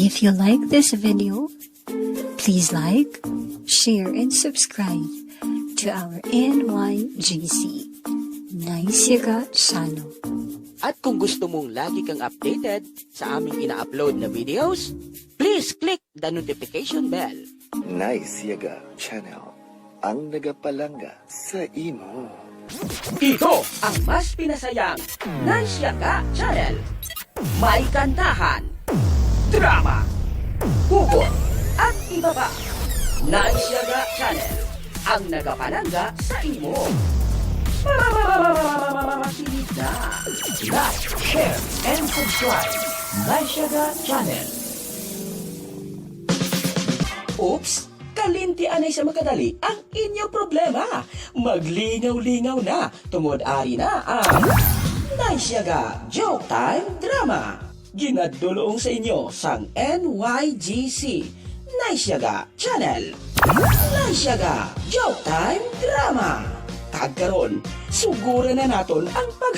If you like this video, please like, share, and subscribe to our NYGC Nice Yaga channel. At kung gusto mong lagi kang updated sa aming ina-upload na videos, please click the notification bell. Nice Yaga Channel, ang nagapalanga sa imo. Ito ang mas pinasayang Nice Yaga Channel. May kantahan, drama, hugot, at iba pa. Nice Yaga Channel, ang nagapalanga sa imo. Makinig na. Like, share, and subscribe. Nice Yaga Channel. Oops! Kalintian ay sa makadali ang inyong problema. Maglingaw-lingaw na, tungod-ari na ang Nice Yaga Joke Time Drama. Ginadulong sa inyo sang NYGC Nice Yaga Channel. Nice Yaga Joke Time Drama. Kagkaroon, sugura na naton ang pag